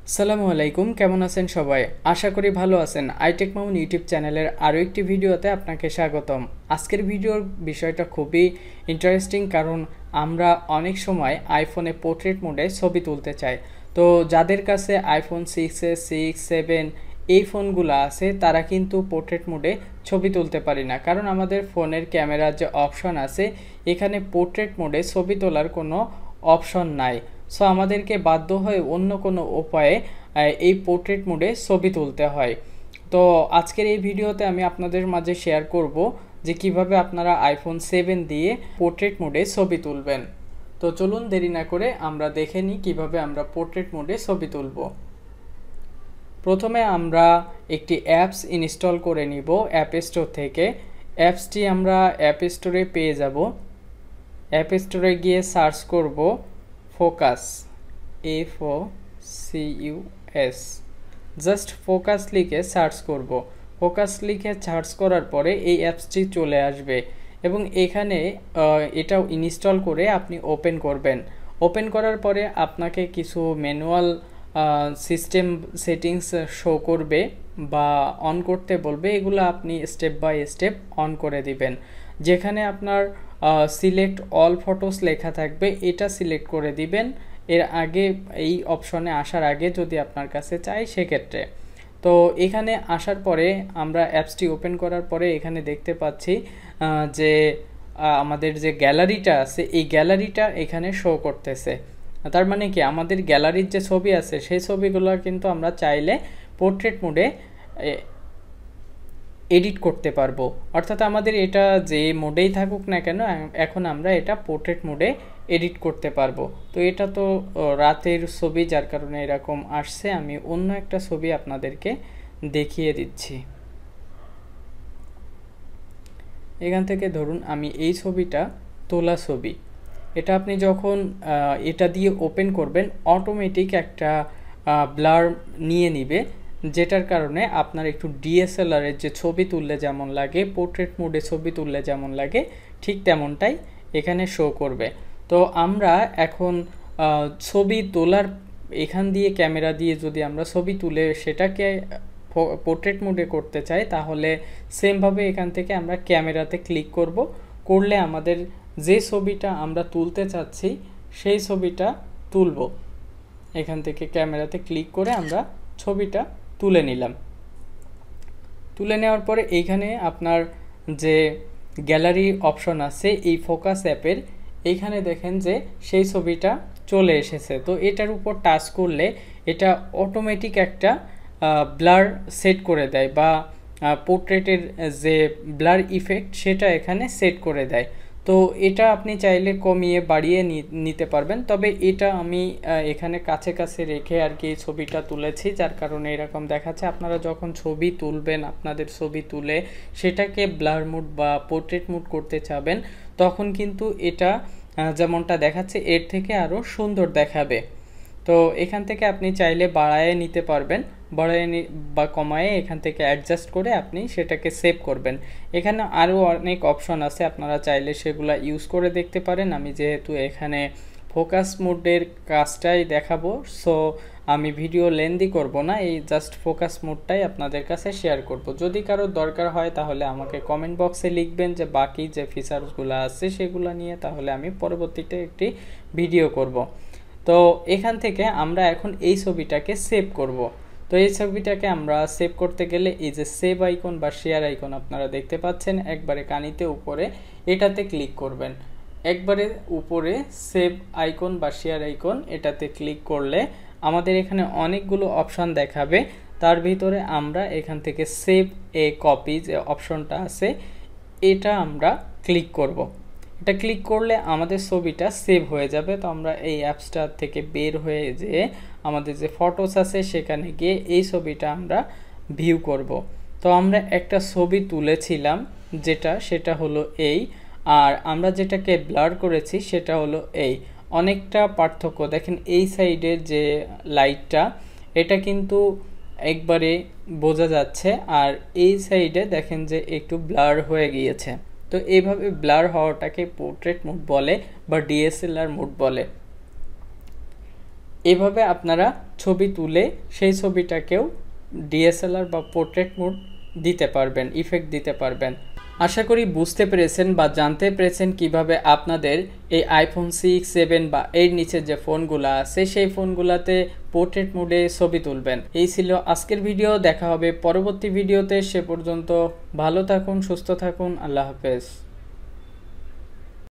আসসালামু আলাইকুম, কেমন আছেন সবাই? আশা করি ভালো আছেন। iTechMamun ইউটিউব চ্যানেলের আরও একটি ভিডিওতে আপনাকে স্বাগতম। আজকের ভিডিওর বিষয়টা খুবই ইন্টারেস্টিং, কারণ আমরা অনেক সময় আইফোনে পোর্ট্রেট মোডে ছবি তুলতে চাই। তো যাদের কাছে আইফোন 6s, 6, 7 এই ফোনগুলো আছে তারা কিন্তু পোর্ট্রেট মোডে ছবি তুলতে পারি না, কারণ আমাদের ফোনের ক্যামেরার যে অপশন আছে এখানে পোর্ট্রেট মোডে ছবি তোলার কোনো অপশন নাই। সো আমাদেরকে বাধ্য হয়ে অন্য কোনো উপায়ে এই পোর্ট্রেট মোডে ছবি তুলতে হয়। তো আজকের এই ভিডিওতে আমি আপনাদের মাঝে শেয়ার করব যে কিভাবে আপনারা আইফোন 7 দিয়ে পোর্ট্রেট মোডে ছবি তুলবেন। তো চলুন দেরি না করে আমরা দেখে নিই কিভাবে আমরা পোর্ট্রেট মোডে ছবি তুলব। প্রথমে আমরা একটি অ্যাপস ইনস্টল করে নিব অ্যাপ স্টোর থেকে। অ্যাপসটি আমরা অ্যাপ স্টোরে পেয়ে যাব। অ্যাপ স্টোরে গিয়ে সার্চ করব ফোকাস, FOCUS, জাস্ট ফোকাস লিখে সার্চ করব। ফোকাস লিখে সার্চ করার পরে এই অ্যাপসটি চলে আসবে এবং এখানে এটাও ইনস্টল করে আপনি ওপেন করবেন। ওপেন করার পরে আপনাকে কিছু ম্যানুয়াল সিস্টেম সেটিংস শো করবে বা অন করতে বলবে, এগুলো আপনি স্টেপ বাই স্টেপ অন করে দিবেন। যেখানে আপনার সিলেক্ট অল ফটোস লেখা থাকবে এটা সিলেক্ট করে দিবেন এর আগে, এই অপশনে আসার আগে যদি আপনার কাছে চাই সেক্ষেত্রে। তো এখানে আসার পরে আমরা অ্যাপসটি ওপেন করার পরে এখানে দেখতে পাচ্ছি যে আমাদের যে গ্যালারিটা আছে এই গ্যালারিটা এখানে শো করতেছে। তার মানে কি আমাদের গ্যালারির যে ছবি আছে সেই ছবিগুলো কিন্তু আমরা চাইলে পোর্ট্রেট মোডে এডিট করতে পারবো। অর্থাৎ আমাদের এটা যে মোডেই থাকুক না কেন, এখন আমরা এটা পোর্ট্রেট মোডে এডিট করতে পারবো। তো এটা তো রাতের ছবি, যার কারণে এরকম আসছে। আমি অন্য একটা ছবি আপনাদেরকে দেখিয়ে দিচ্ছি। এখান থেকে ধরুন আমি এই ছবিটা তোলা ছবি, এটা আপনি যখন এটা দিয়ে ওপেন করবেন অটোমেটিক একটা ব্লার নিয়ে নিবে, যেটার কারণে আপনার একটু DSLR এর যে ছবি তুললে যেমন লাগে, পোর্ট্রেট মোডে ছবি তুললে যেমন লাগে ঠিক তেমনটাই এখানে শো করবে। তো আমরা এখন ছবি তোলার এখান দিয়ে ক্যামেরা দিয়ে যদি আমরা ছবি তুলে সেটাকে পোর্ট্রেট মোডে করতে চাই, তাহলে সেমভাবে এখান থেকে আমরা ক্যামেরাতে ক্লিক করলে আমাদের যে ছবিটা আমরা তুলতে চাচ্ছি সেই ছবিটা তুলব। এখান থেকে ক্যামেরাতে ক্লিক করে আমরা ছবিটা তুলে নিলাম। তুলে নেওয়ার পরে এইখানে আপনার যে গ্যালারি অপশন আছে এই ফোকাস অ্যাপের, এইখানে দেখেন যে সেই ছবিটা চলে এসেছে। তো এটার উপর টাচ করলে এটা অটোমেটিক একটা ব্লার সেট করে দেয়, বা পোর্ট্রেটের যে ব্লার ইফেক্ট সেটা এখানে সেট করে দেয়। তো এটা আপনি চাইলে কমিয়ে বাড়িয়ে নিতে পারবেন, তবে এটা আমি এখানে কাছে কাছে রেখে আর কি ছবিটা তুলেছি, যার কারণে এরকম দেখাচ্ছে। আপনারা যখন ছবি তুলবেন, আপনাদের ছবি তুলে সেটাকে ব্লার মুড বা পোর্ট্রেট মুড করতে চাবেন, তখন কিন্তু এটা যেমনটা দেখাচ্ছে এর থেকে আরও সুন্দর দেখাবে। তো এখান থেকে আপনি চাইলে বাড়ায় নিতে পারবেন, বাড়ায় বা কমায়ে এখান থেকে অ্যাডজাস্ট করে আপনি সেটাকে সেভ করবেন। এখানে আরও অনেক অপশন আছে, আপনারা চাইলে সেগুলো ইউজ করে দেখতে পারেন। আমি যেহেতু এখানে ফোকাস মোডের কাজটাই দেখাবো, সো আমি ভিডিও লেন্দি করব না, এই জাস্ট ফোকাস মোডটাই আপনাদের কাছে শেয়ার করব। যদি কারো দরকার হয় তাহলে আমাকে কমেন্ট বক্সে লিখবেন যে বাকি যে ফিচারসগুলো আছে সেগুলো নিয়ে, তাহলে আমি পরবর্তীতে একটি ভিডিও করব। তো এখান থেকে আমরা এখন এই ছবিটাকে সেভ করব। তো এই ছবিটাকে আমরা সেভ করতে গেলে এই যে সেভ আইকন বা শেয়ার আইকন আপনারা দেখতে পাচ্ছেন একবারে কানিতে উপরে, এটাতে ক্লিক করবেন। একবারে উপরে সেভ আইকন বা শেয়ার আইকন এটাতে ক্লিক করলে আমাদের এখানে অনেকগুলো অপশন দেখাবে। তার ভিতরে আমরা এখান থেকে সেভ এ কপি যে অপশনটা আছে এটা আমরা ক্লিক করব। এটা ক্লিক করলে আমাদের ছবিটা সেভ হয়ে যাবে। তো আমরা এই অ্যাপসটা থেকে বের হয়ে যেয়ে আমাদের যে ফটোস আছে সেখানে গিয়ে এই ছবিটা আমরা ভিউ করব। তো আমরা একটা ছবি তুলেছিলাম সেটা হলো এই, আর আমরা যেটাকে ব্লার করেছি সেটা হলো এই। অনেকটা পার্থক্য দেখেন, এই সাইডের যে লাইটটা এটা কিন্তু একবারে বোঝা যাচ্ছে, আর এই সাইডে দেখেন যে একটু ব্লার হয়ে গিয়েছে। তো এইভাবে ব্লার হওয়াটাকে পোর্ট্রেট মোড বলে বা DSLR মোড বলে। এভাবে আপনারা ছবি তুলে সেই ছবিটাকেও ডিএসএলআর বা পোর্ট্রেট মোড দিতে পারবেন, ইফেক্ট দিতে পারবেন। আশা করি বুঝতে পেরেছেন বা জানতে পেরেছেন কিভাবে আপনাদের এই আইফোন 6, 7 বা এর নিচে যে ফোনগুলো আছে সেই ফোনগুলোতে পোর্ট্রেট মোডে ছবি তুলবেন। এই ছিল আজকের ভিডিও। দেখা হবে পরবর্তী ভিডিওতে। সে পর্যন্ত ভালো থাকুন, সুস্থ থাকুন। আল্লাহ হাফেজ।